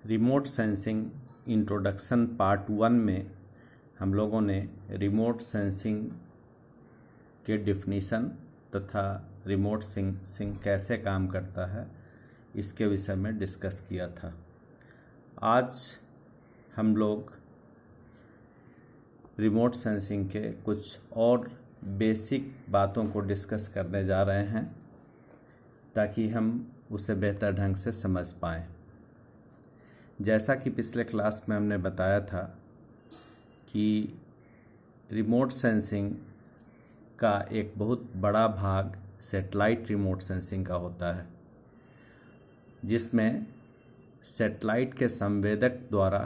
Remote sensing introduction part 1 में हम लोगों ने रिमोट सेंसिंग के डिफिनीशन तथा रिमोट सेंसिंग कैसे काम करता है इसके विषय में डिस्कस किया था। आज हम लोग रिमोट सेंसिंग के कुछ और बेसिक बातों को डिस्कस करने जा रहे हैं ताकि हम उसे बेहतर ढंग से समझ पाएँ। जैसा कि पिछले क्लास में हमने बताया था कि रिमोट सेंसिंग का एक बहुत बड़ा भाग सैटेलाइट रिमोट सेंसिंग का होता है, जिसमें सैटेलाइट के संवेदक द्वारा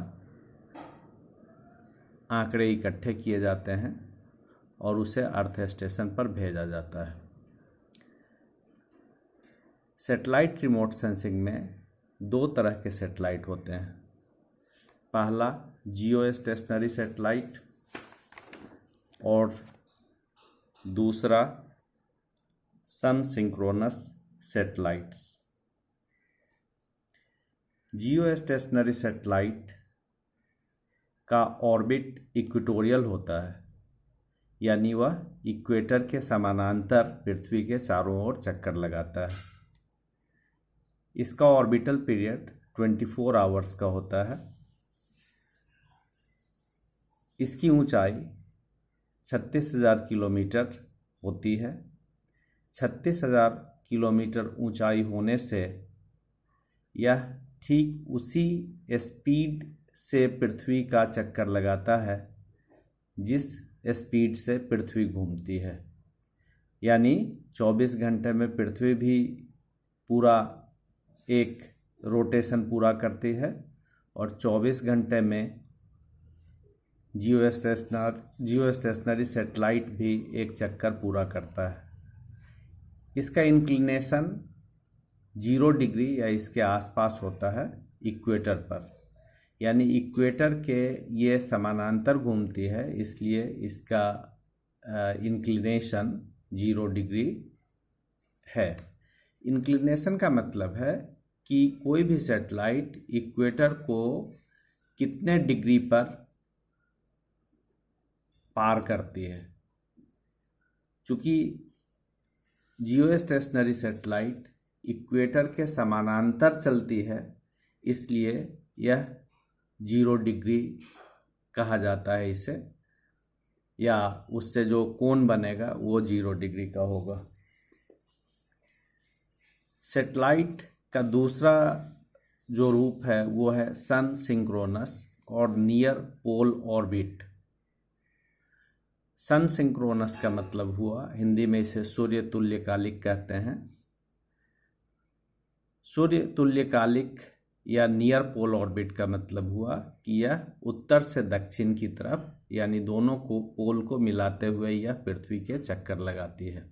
आंकड़े इकट्ठे किए जाते हैं और उसे अर्थ स्टेशन पर भेजा जाता है। सैटेलाइट रिमोट सेंसिंग में दो तरह के सैटेलाइट होते हैं। पहला जियो स्टेशनरी सैटेलाइट और दूसरा sun synchronous satellites. Geo stationary satellite का ऑर्बिट इक्वेटोरियल होता है, यानी वह इक्वेटर के समानांतर पृथ्वी के चारों ओर चक्कर लगाता है। इसका ऑर्बिटल पीरियड 24 आवर्स का होता है। इसकी ऊंचाई 36,000 किलोमीटर होती है। 36,000 किलोमीटर ऊंचाई होने से यह ठीक उसी स्पीड से पृथ्वी का चक्कर लगाता है जिस स्पीड से पृथ्वी घूमती है, यानी 24 घंटे में पृथ्वी भी पूरा एक रोटेशन पूरा करती है और 24 घंटे में जियो स्टेशनरी सैटेलाइट भी एक चक्कर पूरा करता है। इसका इंक्लिनेशन 0 डिग्री या इसके आसपास होता है इक्वेटर पर, यानी इक्वेटर के ये समानांतर घूमती है, इसलिए इसका इंक्लिनेशन 0 डिग्री है। इंक्लिनेशन का मतलब है कि कोई भी सैटेलाइट इक्वेटर को कितने डिग्री पर पार करती है। चूँकि जियो स्टेशनरी सैटेलाइट इक्वेटर के समानांतर चलती है, इसलिए यह 0 डिग्री कहा जाता है इसे, या उससे जो कोण बनेगा वो 0 डिग्री का होगा। सैटेलाइट का दूसरा जो रूप है वो है सन सिंक्रोनस और नियर पोल ऑर्बिट। सन सिंक्रोनस का मतलब हुआ, हिंदी में इसे सूर्य तुल्यकालिक कहते हैं। सूर्य तुल्यकालिक या नियर पोल ऑर्बिट का मतलब हुआ कि यह उत्तर से दक्षिण की तरफ, यानी दोनों को पोल को मिलाते हुए यह पृथ्वी के चक्कर लगाती है।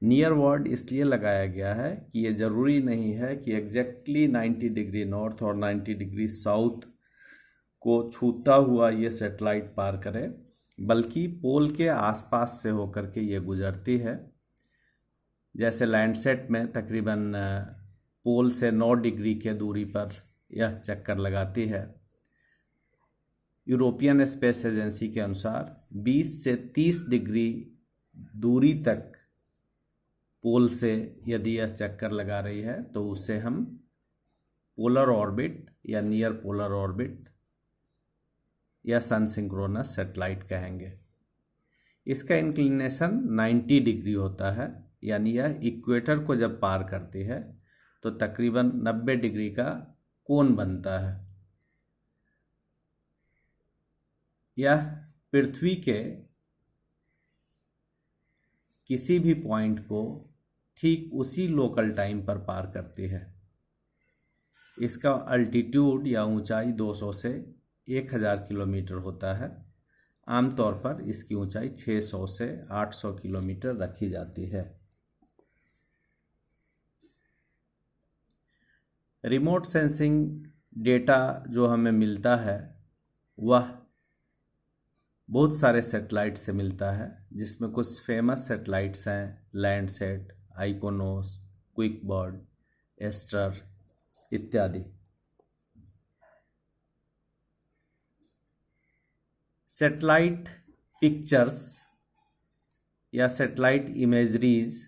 नियर वर्ड इसलिए लगाया गया है कि ये ज़रूरी नहीं है कि एग्जैक्टली 90 डिग्री नॉर्थ और 90 डिग्री साउथ को छूता हुआ ये सैटेलाइट पार करे, बल्कि पोल के आसपास से होकर के ये गुजरती है। जैसे लैंडसेट में तकरीबन पोल से 9 डिग्री के दूरी पर यह चक्कर लगाती है। यूरोपियन स्पेस एजेंसी के अनुसार 20 से 30 डिग्री दूरी तक पोल से यदि यह चक्कर लगा रही है तो उसे हम पोलर ऑर्बिट या नियर पोलर ऑर्बिट या सन सिंक्रोनस सैटेलाइट कहेंगे। इसका इंक्लिनेशन 90 डिग्री होता है, यानी यह इक्वेटर को जब पार करती है तो तकरीबन 90 डिग्री का कोण बनता है। यह पृथ्वी के किसी भी पॉइंट को ठीक उसी लोकल टाइम पर पार करती है। इसका अल्टीट्यूड या ऊंचाई 200 से 1000 किलोमीटर होता है। आमतौर पर इसकी ऊंचाई 600 से 800 किलोमीटर रखी जाती है। रिमोट सेंसिंग डेटा जो हमें मिलता है वह बहुत सारे सैटेलाइट से मिलता है, जिसमें कुछ फेमस सैटेलाइट्स हैं लैंडसेट, आइकोनोस, क्विकबर्ड, एस्टर इत्यादि। सेटेलाइट पिक्चर्स या सेटेलाइट इमेजरीज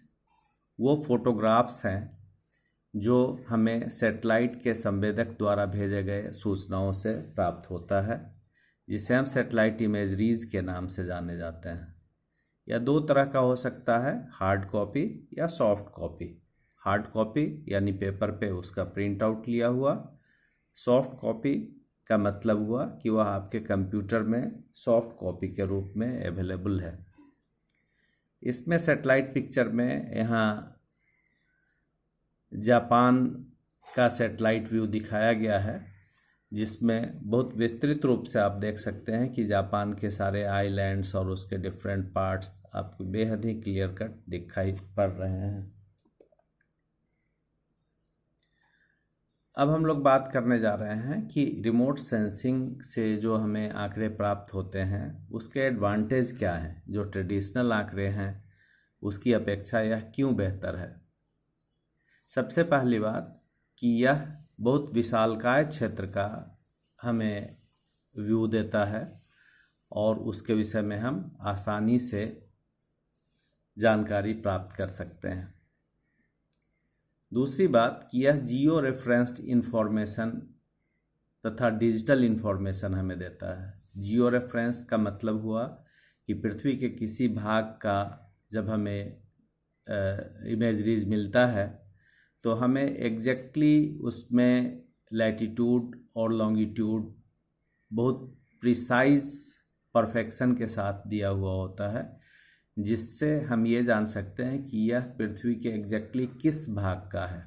वो फोटोग्राफ्स हैं जो हमें सेटेलाइट के संवेदक द्वारा भेजे गए सूचनाओं से प्राप्त होता है, जिसे हम सेटेलाइट इमेजरीज के नाम से जाने जाते हैं। यह दो तरह का हो सकता है, हार्ड कॉपी या सॉफ्ट कॉपी। हार्ड कॉपी यानी पेपर पे उसका प्रिंट आउट लिया हुआ, सॉफ्ट कॉपी का मतलब हुआ कि वह आपके कंप्यूटर में सॉफ्ट कॉपी के रूप में अवेलेबल है। इसमें सेटेलाइट पिक्चर में यहाँ जापान का सेटेलाइट व्यू दिखाया गया है, जिसमें बहुत विस्तृत रूप से आप देख सकते हैं कि जापान के सारे आइलैंड्स और उसके डिफरेंट पार्ट्स आपको बेहद ही क्लियर कट दिखाई पड़ रहे हैं। अब हम लोग बात करने जा रहे हैं कि रिमोट सेंसिंग से जो हमें आंकड़े प्राप्त होते हैं उसके एडवांटेज क्या हैं, जो ट्रेडिशनल आंकड़े हैं उसकी अपेक्षा यह क्यों बेहतर है। सबसे पहली बात कि यह बहुत विशालकाय क्षेत्र का हमें व्यू देता है और उसके विषय में हम आसानी से जानकारी प्राप्त कर सकते हैं। दूसरी बात कि यह जियो रेफरेंस्ड इंफॉर्मेशन तथा डिजिटल इंफॉर्मेशन हमें देता है। जियो रेफरेंस का मतलब हुआ कि पृथ्वी के किसी भाग का जब हमें इमेजरीज मिलता है तो हमें एग्जैक्टली उसमें लैटिट्यूड और लॉन्गिट्यूड बहुत प्रिसाइज परफेक्शन के साथ दिया हुआ होता है, जिससे हम ये जान सकते हैं कि यह पृथ्वी के एग्जैक्टली किस भाग का है।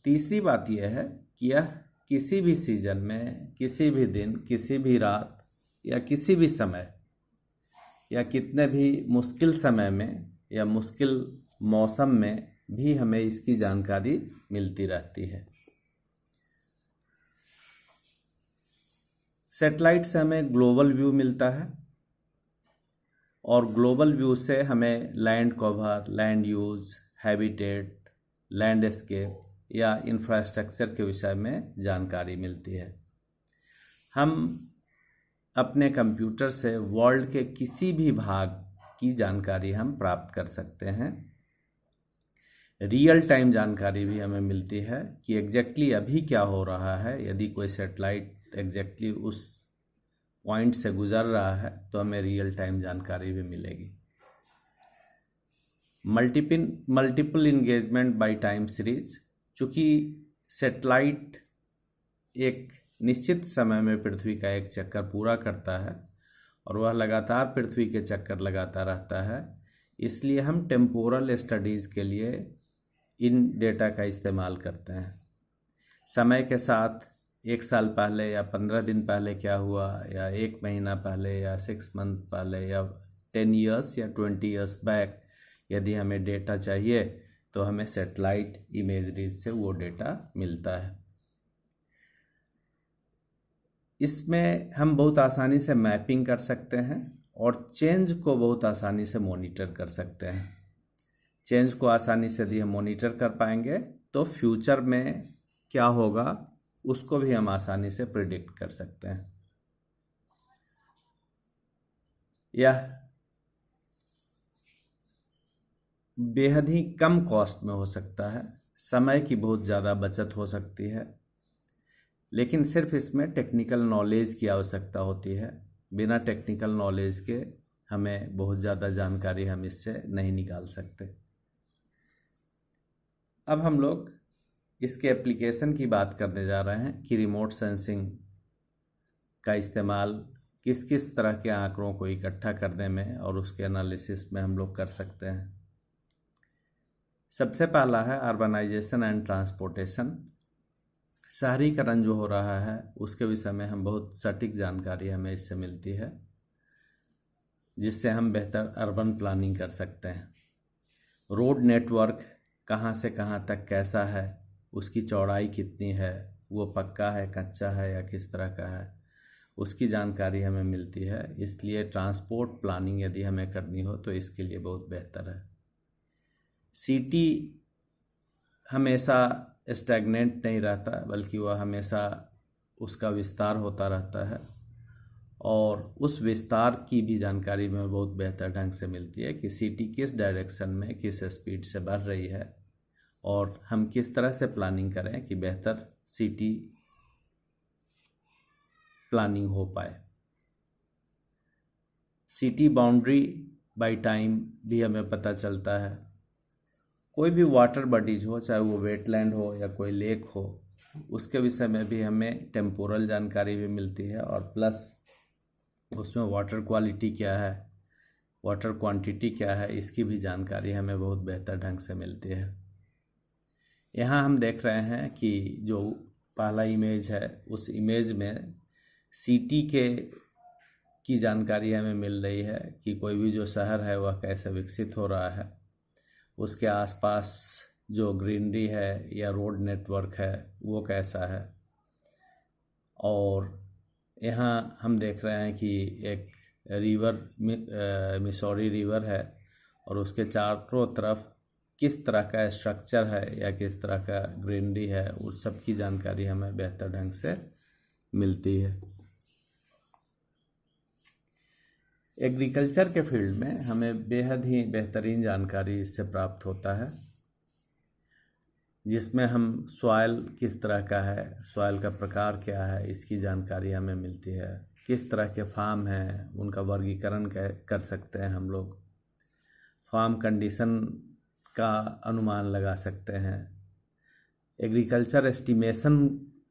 तीसरी बात यह है कि यह किसी भी सीजन में, किसी भी दिन, किसी भी रात या किसी भी समय या कितने भी मुश्किल समय में या मुश्किल मौसम में भी हमें इसकी जानकारी मिलती रहती है। सैटेलाइट से हमें ग्लोबल व्यू मिलता है और ग्लोबल व्यू से हमें land cover, land use, habitat, landscape या इंफ्रास्ट्रक्चर के विषय में जानकारी मिलती है। हम अपने कंप्यूटर से वर्ल्ड के किसी भी भाग की जानकारी हम प्राप्त कर सकते हैं। रियल टाइम जानकारी भी हमें मिलती है कि एग्जैक्टली अभी क्या हो रहा है। यदि कोई सैटेलाइट एग्जैक्टली उस पॉइंट से गुजर रहा है तो हमें रियल टाइम जानकारी भी मिलेगी। Multiple engagement by time series, चूँकि सैटेलाइट एक निश्चित समय में पृथ्वी का एक चक्कर पूरा करता है और वह लगातार पृथ्वी के चक्कर लगाता रहता है, इसलिए हम टेम्पोरल स्टडीज़ के लिए इन डेटा का इस्तेमाल करते हैं। समय के साथ 1 साल पहले या 15 दिन पहले क्या हुआ, या 1 महीना पहले या 6 मंथ पहले या 10 ईयर्स या 20 ईयर्स बैक यदि हमें डेटा चाहिए तो हमें सैटेलाइट इमेजरीज से वो डेटा मिलता है। इसमें हम बहुत आसानी से मैपिंग कर सकते हैं और चेंज को बहुत आसानी से मॉनिटर कर सकते हैं। चेंज को आसानी से यदि हम मॉनिटर कर पाएंगे तो फ्यूचर में क्या होगा उसको भी हम आसानी से प्रिडिक्ट कर सकते हैं। यह बेहद ही कम कॉस्ट में हो सकता है, समय की बहुत ज़्यादा बचत हो सकती है, लेकिन सिर्फ इसमें टेक्निकल नॉलेज की आवश्यकता होती है। बिना टेक्निकल नॉलेज के हमें बहुत ज़्यादा जानकारी हम इससे नहीं निकाल सकते। अब हम लोग इसके एप्लीकेशन की बात करने जा रहे हैं कि रिमोट सेंसिंग का इस्तेमाल किस किस तरह के आंकड़ों को इकट्ठा करने में और उसके एनालिसिस में हम लोग कर सकते हैं। सबसे पहला है अर्बनाइजेशन एंड ट्रांसपोर्टेशन। शहरीकरण जो हो रहा है उसके विषय में हम बहुत सटीक जानकारी हमें इससे मिलती है, जिससे हम बेहतर अर्बन प्लानिंग कर सकते हैं। रोड नेटवर्क कहाँ से कहाँ तक कैसा है, उसकी चौड़ाई कितनी है, वो पक्का है, कच्चा है या किस तरह का है, उसकी जानकारी हमें मिलती है। इसलिए ट्रांसपोर्ट प्लानिंग यदि हमें करनी हो तो इसके लिए बहुत बेहतर है। सिटी हमेशा स्टैग्नेंट नहीं रहता, बल्कि वह हमेशा उसका विस्तार होता रहता है और उस विस्तार की भी जानकारी में बहुत बेहतर ढंग से मिलती है कि सिटी किस डायरेक्शन में किस स्पीड से बढ़ रही है और हम किस तरह से प्लानिंग करें कि बेहतर सिटी प्लानिंग हो पाए। सिटी बाउंड्री बाय टाइम भी हमें पता चलता है। कोई भी वाटर बॉडीज हो, चाहे वो वेटलैंड हो या कोई लेक हो, उसके विषय में भी हमें टेम्पोरल जानकारी भी मिलती है और प्लस उसमें वाटर क्वालिटी क्या है, वाटर क्वांटिटी क्या है, इसकी भी जानकारी हमें बहुत बेहतर ढंग से मिलती है। यहाँ हम देख रहे हैं कि जो पहला इमेज है उस इमेज में सिटी की जानकारी हमें मिल रही है कि कोई भी जो शहर है वह कैसे विकसित हो रहा है, उसके आसपास जो ग्रीनरी है या रोड नेटवर्क है वो कैसा है। और यहाँ हम देख रहे हैं कि एक रिवर मिसौरी रिवर है और उसके चारों तरफ किस तरह का स्ट्रक्चर है या किस तरह का ग्रीनरी है, उस सब की जानकारी हमें बेहतर ढंग से मिलती है। एग्रीकल्चर के फील्ड में हमें बेहद ही बेहतरीन जानकारी इससे प्राप्त होता है, जिसमें हम सॉइल किस तरह का है, सॉइल का प्रकार क्या है, इसकी जानकारी हमें मिलती है। किस तरह के फार्म हैं उनका वर्गीकरण कर सकते हैं हम लोग, फार्म कंडीशन का अनुमान लगा सकते हैं। एग्रीकल्चर एस्टिमेशन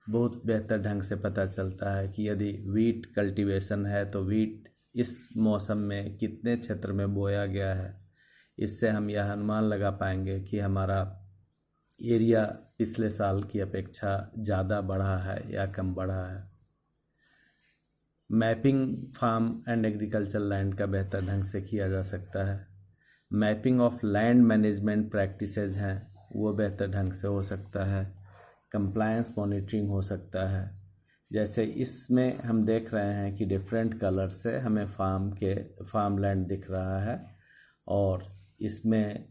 बहुत बेहतर ढंग से पता चलता है कि यदि वीट कल्टीवेशन है तो वीट इस मौसम में कितने क्षेत्र में बोया गया है। इससे हम यह अनुमान लगा पाएंगे कि हमारा एरिया पिछले साल की अपेक्षा ज़्यादा बढ़ा है या कम बढ़ा है। Mapping farm and agriculture land का बेहतर ढंग से किया जा सकता है। Mapping of land management practices हैं वो बेहतर ढंग से हो सकता है। कंप्लायंस मॉनिटरिंग हो सकता है। जैसे इसमें हम देख रहे हैं कि डिफरेंट कलर से हमें फार्म लैंड दिख रहा है और इसमें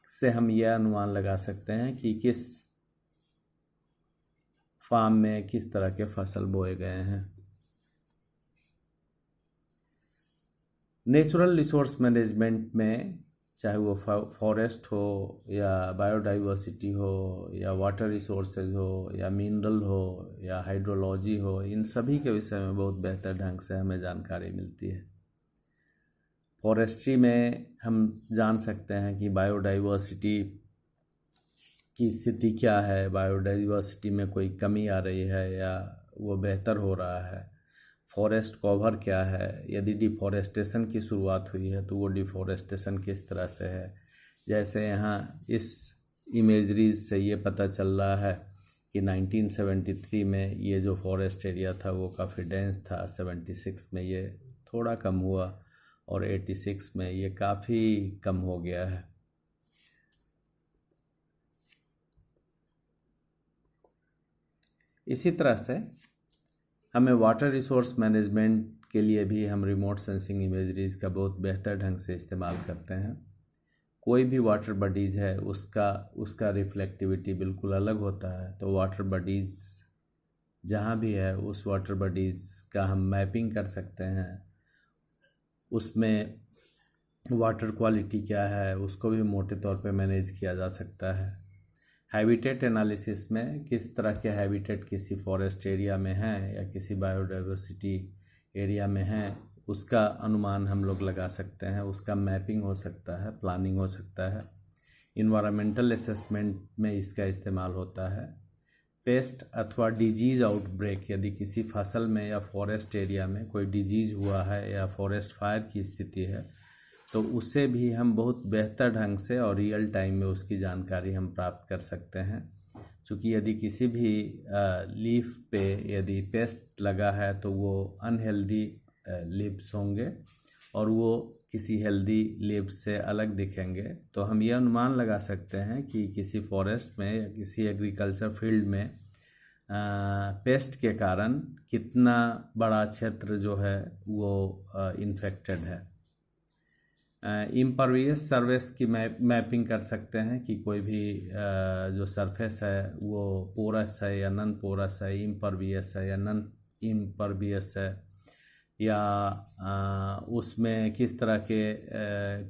से हम यह अनुमान लगा सकते हैं कि किस फार्म में किस तरह के फसल बोए गए हैं। नेचुरल रिसोर्स मैनेजमेंट में चाहे वो फॉरेस्ट हो या बायोडाइवर्सिटी हो या वाटर रिसोर्सेज हो या मिनरल हो या हाइड्रोलॉजी हो, इन सभी के विषय में बहुत बेहतर ढंग से हमें जानकारी मिलती है। फॉरेस्ट्री में हम जान सकते हैं कि बायोडाइवर्सिटी की स्थिति क्या है, बायोडाइवर्सिटी में कोई कमी आ रही है या वो बेहतर हो रहा है। फॉरेस्ट कवर क्या है, यदि डिफॉरेस्टेशन की शुरुआत हुई है तो वो डिफॉरेस्टेशन किस तरह से है। जैसे यहाँ इस इमेजरीज से ये पता चल रहा है कि 1973 में ये जो फॉरेस्ट एरिया था वो काफ़ी डेंस था, 76 में ये थोड़ा कम हुआ और 86 में ये काफ़ी कम हो गया है। इसी तरह से हमें वाटर रिसोर्स मैनेजमेंट के लिए भी हम रिमोट सेंसिंग इमेजरीज का बहुत बेहतर ढंग से इस्तेमाल करते हैं। कोई भी वाटर बॉडीज है उसका रिफ्लेक्टिविटी बिल्कुल अलग होता है, तो वाटर बॉडीज जहाँ भी है उस वाटर बॉडीज का हम मैपिंग कर सकते हैं। उसमें वाटर क्वालिटी क्या है उसको भी मोटे तौर पे मैनेज किया जा सकता है। हैबिटेट एनालिसिस में किस तरह के हैबिटेट किसी फॉरेस्ट एरिया में हैं या किसी बायोडाइवर्सिटी एरिया में हैं, उसका अनुमान हम लोग लगा सकते हैं, उसका मैपिंग हो सकता है, प्लानिंग हो सकता है। इन्वायरमेंटल असेसमेंट में इसका इस्तेमाल होता है। पेस्ट अथवा डिजीज़ आउटब्रेक, यदि किसी फसल में या फॉरेस्ट एरिया में कोई डिजीज़ हुआ है या फॉरेस्ट फायर की स्थिति है तो उसे भी हम बहुत बेहतर ढंग से और रियल टाइम में उसकी जानकारी हम प्राप्त कर सकते हैं। क्योंकि यदि किसी भी लीफ पे यदि पेस्ट लगा है तो वो अनहेल्दी लीव्स होंगे और वो किसी हेल्दी लीव्स से अलग दिखेंगे। तो हम ये अनुमान लगा सकते हैं कि किसी फॉरेस्ट में या किसी एग्रीकल्चर फील्ड में पेस्ट के कारण कितना बड़ा क्षेत्र जो है वो इन्फेक्टेड है। इम्परवियस सरफेस की मैपिंग कर सकते हैं कि कोई भी जो सरफेस है वो पोरस है या नॉन पोरस है, इम्परवियस है या नॉन इम्परवियस है, या उसमें किस तरह के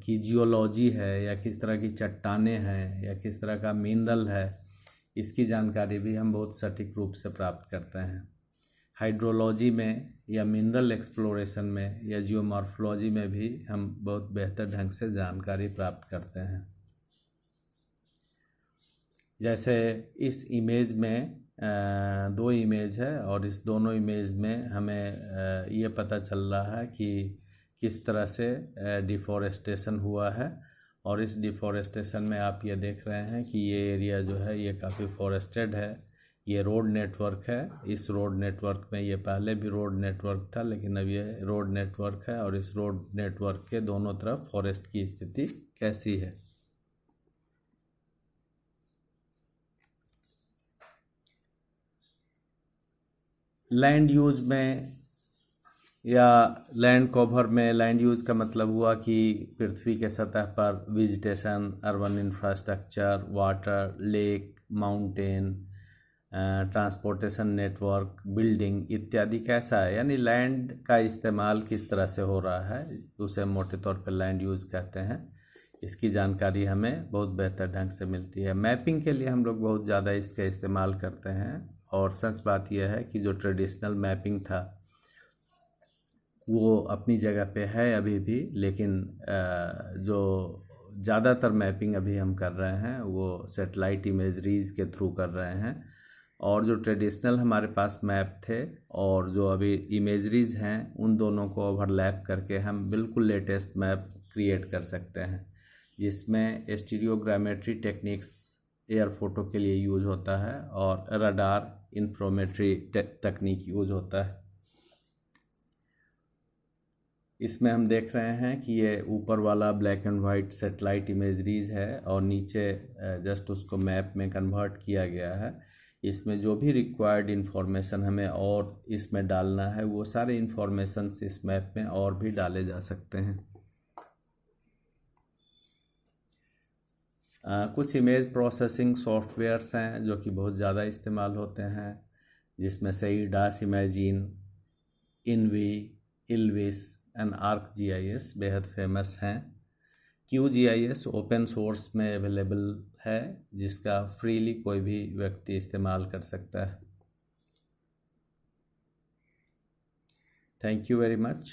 की जियोलॉजी है, या किस तरह की चट्टानें हैं, या किस तरह का मिनरल है, इसकी जानकारी भी हम बहुत सटीक रूप से प्राप्त करते हैं। हाइड्रोलॉजी में या मिनरल एक्सप्लोरेशन में या जियोमॉर्फोलॉजी में भी हम बहुत बेहतर ढंग से जानकारी प्राप्त करते हैं। जैसे इस इमेज में दो इमेज है और इस दोनों इमेज में हमें ये पता चल रहा है कि किस तरह से डिफॉरेस्टेशन हुआ है। और इस डिफॉरेस्टेशन में आप ये देख रहे हैं कि ये एरिया जो है ये काफ़ी फॉरेस्टेड है। ये रोड नेटवर्क है। इस रोड नेटवर्क में ये पहले भी रोड नेटवर्क था, लेकिन अब ये रोड नेटवर्क है और इस रोड नेटवर्क के दोनों तरफ फॉरेस्ट की स्थिति कैसी है। लैंड यूज में या लैंड कवर में, लैंड यूज का मतलब हुआ कि पृथ्वी के सतह पर vegetation, urban infrastructure, water, lake, mountain, transportation network, building इत्यादि कैसा है, यानी लैंड का इस्तेमाल किस तरह से हो रहा है, उसे मोटे तौर पर लैंड यूज कहते हैं। इसकी जानकारी हमें बहुत बेहतर ढंग से मिलती है। मैपिंग के लिए हम लोग बहुत ज़्यादा इसका इस्तेमाल करते हैं। और सच बात यह है कि जो ट्रेडिशनल मैपिंग था वो अपनी जगह पे है अभी भी, लेकिन जो ज़्यादातर मैपिंग अभी हम कर रहे हैं वो सैटेलाइट इमेजरीज के थ्रू कर रहे हैं। और जो ट्रेडिशनल हमारे पास मैप थे और जो अभी इमेजरीज हैं, उन दोनों को ओवरलैप करके हम बिल्कुल लेटेस्ट मैप क्रिएट कर सकते हैं, जिसमें स्टीरियोग्रामेट्री टेक्निक्स एयर फोटो के लिए यूज होता है और रडार इंफ्रोमेट्री तकनीक यूज होता है। इसमें हम देख रहे हैं कि ये ऊपर वाला black and white satellite imageries है और नीचे जस्ट उसको मैप में कन्वर्ट किया गया है। इसमें जो भी रिक्वायर्ड इन्फॉर्मेशन हमें और इसमें डालना है वो सारे इन्फॉर्मेशन इस मैप में और भी डाले जा सकते हैं। कुछ इमेज प्रोसेसिंग सॉफ्टवेयर्स हैं जो कि बहुत ज़्यादा इस्तेमाल होते हैं, जिसमें से ईडास imagine, env, Elvis and ArcGIS बेहद फेमस हैं। QGIS ओपन सोर्स में अवेलेबल है, जिसका फ्रीली कोई भी व्यक्ति इस्तेमाल कर सकता है। Thank you very much.